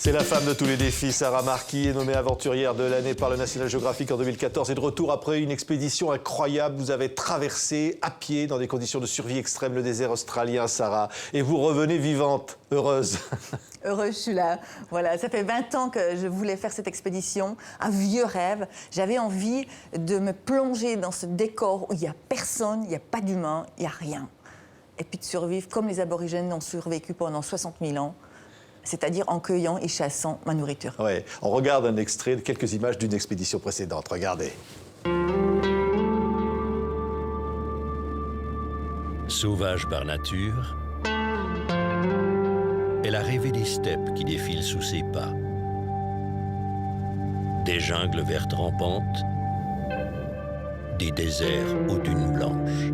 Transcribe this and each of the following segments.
C'est la femme de tous les défis. Sarah Marquis est nommée aventurière de l'année par le National Geographic en 2014 et de retour après une expédition incroyable. Vous avez traversé à pied dans des conditions de survie extrêmes le désert australien, Sarah. Et vous revenez vivante, heureuse. Heureuse, je suis là. Voilà, ça fait 20 ans que je voulais faire cette expédition, un vieux rêve. J'avais envie de me plonger dans ce décor où il n'y a personne, il n'y a pas d'humain, il n'y a rien. Et puis de survivre comme les aborigènes ont survécu pendant 60 000 ans. C'est-à-dire en cueillant et chassant ma nourriture. Ouais. On regarde un extrait de quelques images d'une expédition précédente. Regardez. Sauvage par nature, elle a rêvé des steppes qui défilent sous ses pas, des jungles vertes rampantes, des déserts aux dunes blanches.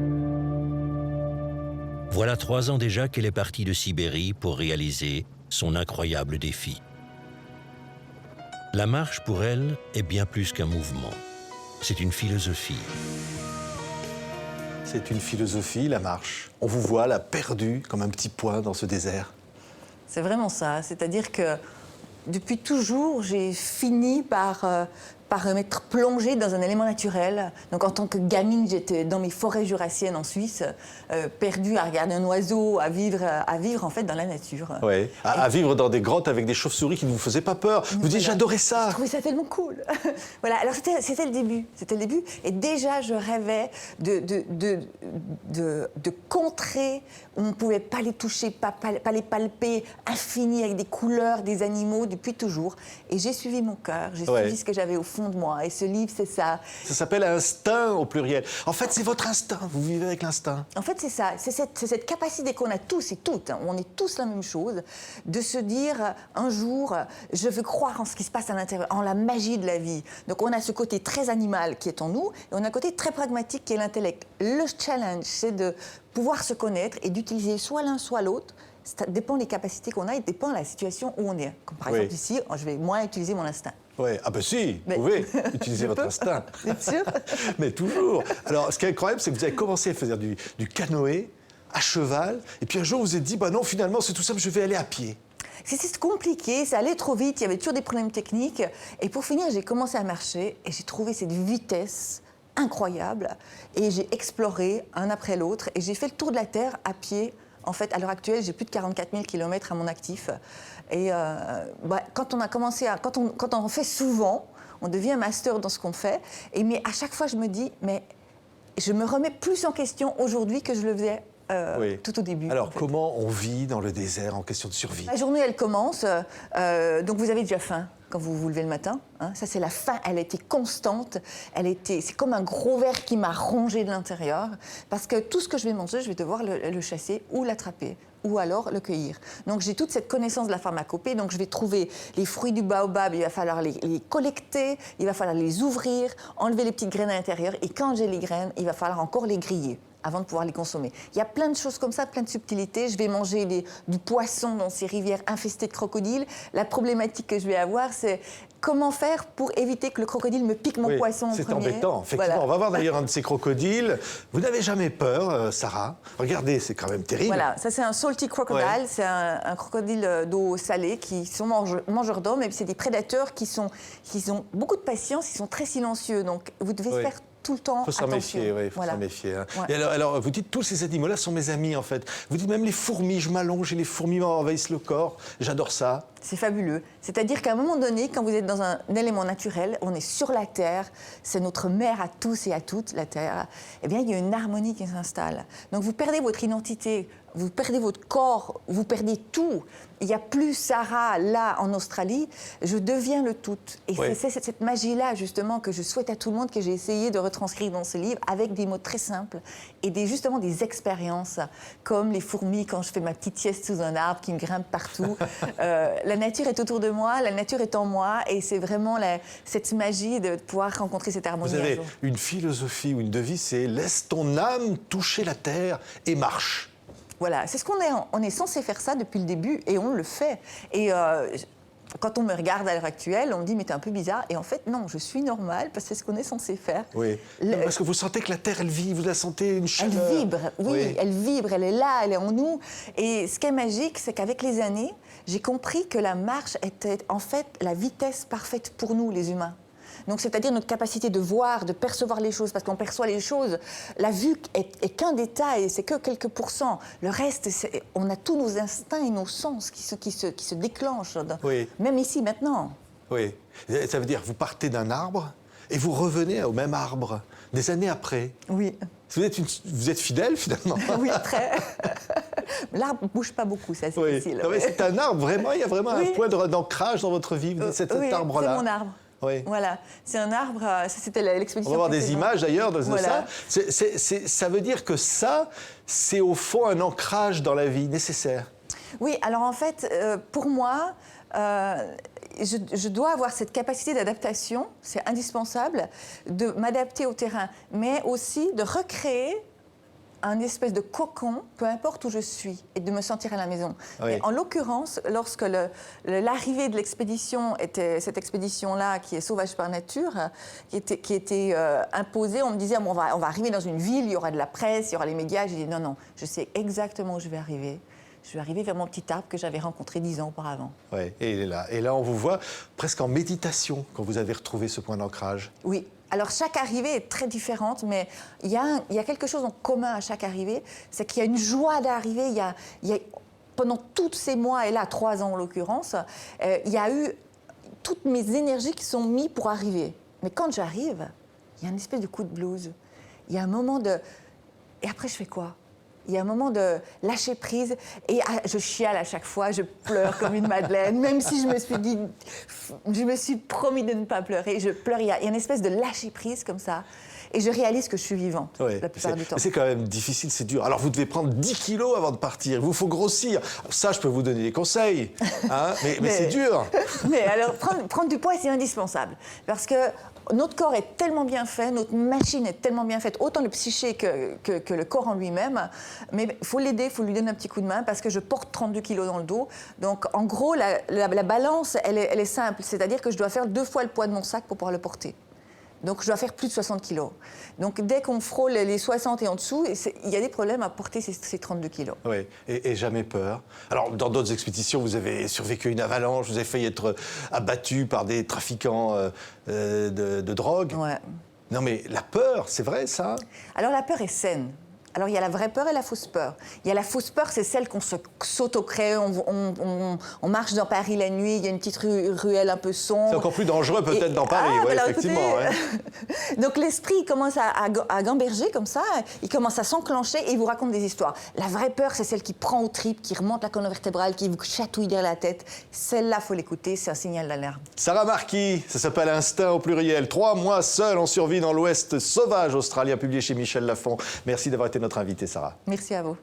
Voilà 3 ans déjà qu'elle est partie de Sibérie pour réaliser son incroyable défi. La marche, pour elle, est bien plus qu'un mouvement. C'est une philosophie. C'est une philosophie, la marche. On vous voit, là, perdu, comme un petit point dans ce désert. C'est vraiment ça. C'est-à-dire que depuis toujours, j'ai fini par m'être plongée dans un élément naturel. Donc en tant que gamine, j'étais dans mes forêts jurassiennes en Suisse, perdue à regarder un oiseau, à vivre en fait dans la nature. Ouais. À vivre dans des grottes avec des chauves-souris qui ne vous faisaient pas peur. Vous dites, j'adorais ça. Je trouvais ça tellement cool. Voilà, alors c'était le début. C'était le début. Et déjà, je rêvais de contrées où on ne pouvait pas les toucher, pas les palper, infinies, avec des couleurs, des animaux, depuis toujours. Et j'ai suivi mon cœur, j'ai suivi ce que j'avais au fond de moi. Et ce livre, c'est ça. Ça s'appelle instinct au pluriel. En fait, c'est votre instinct. Vous vivez avec l'instinct. En fait, c'est ça. C'est cette capacité qu'on a tous et toutes, hein, on est tous la même chose, de se dire un jour, je veux croire en ce qui se passe à l'intérieur, en la magie de la vie. Donc, on a ce côté très animal qui est en nous, et on a un côté très pragmatique qui est l'intellect. Le challenge, c'est de pouvoir se connaître et d'utiliser soit l'un, soit l'autre. Ça dépend des capacités qu'on a et dépend de la situation où on est. Comme par exemple ici, je vais moins utiliser mon instinct. Oui, ah ben si, vous pouvez utiliser votre instinct. Bien sûr. Mais toujours. Alors, ce qui est incroyable, c'est que vous avez commencé à faire du canoë à cheval, et puis un jour, vous vous êtes dit, bah non, finalement, c'est tout simple, je vais aller à pied. C'était compliqué, ça allait trop vite, il y avait toujours des problèmes techniques. Et pour finir, j'ai commencé à marcher et j'ai trouvé cette vitesse incroyable. Et j'ai exploré un après l'autre et j'ai fait le tour de la Terre à pied. En fait, à l'heure actuelle, j'ai plus de 44 000 km à mon actif. Et quand on fait souvent, on devient master dans ce qu'on fait. Mais à chaque fois, je me dis, mais je me remets plus en question aujourd'hui que je le faisais tout au début. Alors, comment on vit dans le désert en question de survie? La journée, elle commence. Donc, vous avez déjà faim quand vous vous levez le matin. Hein. Ça, c'est la faim. Elle a été constante. C'est comme un gros ver qui m'a rongé de l'intérieur. Parce que tout ce que je vais manger, je vais devoir le chasser ou l'attraper, ou alors le cueillir. Donc, j'ai toute cette connaissance de la pharmacopée. Donc, je vais trouver les fruits du baobab. Il va falloir les collecter. Il va falloir les ouvrir, enlever les petites graines à l'intérieur. Et quand j'ai les graines, il va falloir encore les griller avant de pouvoir les consommer. Il y a plein de choses comme ça, plein de subtilités. Je vais manger du poisson dans ces rivières infestées de crocodiles. La problématique que je vais avoir, c'est comment faire pour éviter que le crocodile me pique mon poisson en premier. C'est embêtant, effectivement. Voilà. On va voir d'ailleurs un de ces crocodiles. Vous n'avez jamais peur, Sarah? Regardez, c'est quand même terrible. Voilà, ça c'est un salty crocodile. Ouais. C'est un crocodile d'eau salée qui sont mangeurs d'hommes. Et c'est des prédateurs qui ont beaucoup de patience, ils sont très silencieux. Donc vous devez faire tout le temps. Il faut s'en méfier, oui, il faut s'en méfier. Hein. Ouais. Et alors, vous dites, tous ces animaux-là sont mes amis, en fait. Vous dites même les fourmis, je m'allonge et les fourmis m'envahissent le corps. J'adore ça. C'est fabuleux. C'est-à-dire qu'à un moment donné, quand vous êtes dans un élément naturel, on est sur la Terre, c'est notre mère à tous et à toutes, la Terre, eh bien, il y a une harmonie qui s'installe. Donc, vous perdez votre identité, vous perdez votre corps, vous perdez tout. Il n'y a plus Sarah, là, en Australie, je deviens le tout. Et c'est cette magie-là, justement, que je souhaite à tout le monde, que j'ai essayé de retranscrire dans ce livre, avec des mots très simples et justement des expériences, comme les fourmis, quand je fais ma petite sieste sous un arbre qui me grimpe partout. La nature est autour de moi, la nature est en moi, et c'est vraiment cette magie de pouvoir rencontrer cette harmonie. Vous avez une philosophie ou une devise, c'est « Laisse ton âme toucher la terre et marche ». Voilà, c'est ce qu'on est censé faire ça depuis le début, et on le fait. Et quand on me regarde à l'heure actuelle, on me dit mais t'es un peu bizarre. Et en fait, non, je suis normale parce que c'est ce qu'on est censé faire. Oui. Parce que vous sentez que la Terre, elle vit, vous la sentez une chaleur. Elle vibre, oui, elle vibre, elle est là, elle est en nous. Et ce qui est magique, c'est qu'avec les années, j'ai compris que la marche était en fait la vitesse parfaite pour nous, les humains. Donc, c'est-à-dire notre capacité de voir, de percevoir les choses, parce qu'on perçoit les choses. La vue est qu'un détail, c'est que quelques pourcents. Le reste, on a tous nos instincts et nos sens qui se déclenchent, même ici, maintenant. Oui, ça veut dire vous partez d'un arbre et vous revenez au même arbre des années après. Oui. Vous êtes fidèle, finalement. Oui, très. L'arbre ne bouge pas beaucoup, ça, c'est facile. Non, mais c'est un arbre, vraiment, il y a vraiment un point d'ancrage dans votre vie, cet arbre-là. C'est mon arbre. Oui. Voilà, c'est un arbre, c'était l'expédition. On va voir des images d'ailleurs de voilà. ça. Ça veut dire que ça, c'est au fond un ancrage dans la vie nécessaire. Oui, alors en fait, pour moi, je dois avoir cette capacité d'adaptation, c'est indispensable, de m'adapter au terrain, mais aussi de recréer un espèce de cocon, peu importe où je suis, et de me sentir à la maison. Oui. Et en l'occurrence, lorsque l'arrivée de l'expédition était cette expédition-là, qui est Sauvage par nature, qui était imposée, on me disait on va arriver dans une ville, il y aura de la presse, il y aura les médias. J'ai dit non, je sais exactement où je vais arriver. Je vais arriver vers mon petit arbre que j'avais rencontré 10 ans auparavant. Oui, et il est là. Et là, on vous voit presque en méditation quand vous avez retrouvé ce point d'ancrage. Oui. Alors, chaque arrivée est très différente, mais il y a quelque chose en commun à chaque arrivée, c'est qu'il y a une joie d'arriver. Pendant tous ces mois, et là, 3 ans en l'occurrence, il y a eu toutes mes énergies qui sont mises pour arriver. Mais quand j'arrive, il y a une espèce de coup de blues. Il y a un moment de... Et après, je fais quoi ? Il y a un moment de lâcher prise et je chiale à chaque fois, je pleure comme une madeleine, même si je me suis promis de ne pas pleurer, je pleure, il y a une espèce de lâcher prise comme ça et je réalise que je suis vivante la plupart du temps. C'est quand même difficile, c'est dur. Alors vous devez prendre 10 kilos avant de partir, il vous faut grossir. Ça, je peux vous donner des conseils, hein, mais c'est dur. Mais alors, prendre du poids, c'est indispensable parce que notre corps est tellement bien fait, notre machine est tellement bien faite, autant le psyché que le corps en lui-même. Mais il faut l'aider, il faut lui donner un petit coup de main parce que je porte 32 kilos dans le dos. Donc, en gros, la balance, elle est simple. C'est-à-dire que je dois faire 2 fois le poids de mon sac pour pouvoir le porter. Donc, je dois faire plus de 60 kilos. Donc, dès qu'on frôle les 60 et en dessous, il y a des problèmes à porter ces 32 kilos. Oui, et jamais peur. Alors, dans d'autres expéditions, vous avez survécu à une avalanche, vous avez failli être abattu par des trafiquants de drogue. Ouais. Non, mais la peur, c'est vrai, ça ? Alors, la peur est saine. Alors, il y a la vraie peur et la fausse peur. Il y a la fausse peur, c'est celle qu'on s'auto-crée. On marche dans Paris la nuit, il y a une petite ruelle un peu sombre. C'est encore plus dangereux peut-être dans Paris, oui, effectivement. Ouais. Donc l'esprit il commence à gamberger comme ça, il commence à s'enclencher et il vous raconte des histoires. La vraie peur, c'est celle qui prend aux tripes, qui remonte la colonne vertébrale, qui vous chatouille derrière la tête. Celle-là, il faut l'écouter, c'est un signal d'alarme. Sarah Marquis, ça s'appelle Instinct au pluriel. 3 mois seul en survie dans l'Ouest sauvage australien, publié chez Michel Lafon. Merci d'avoir été notre invitée, Sarah. Merci à vous.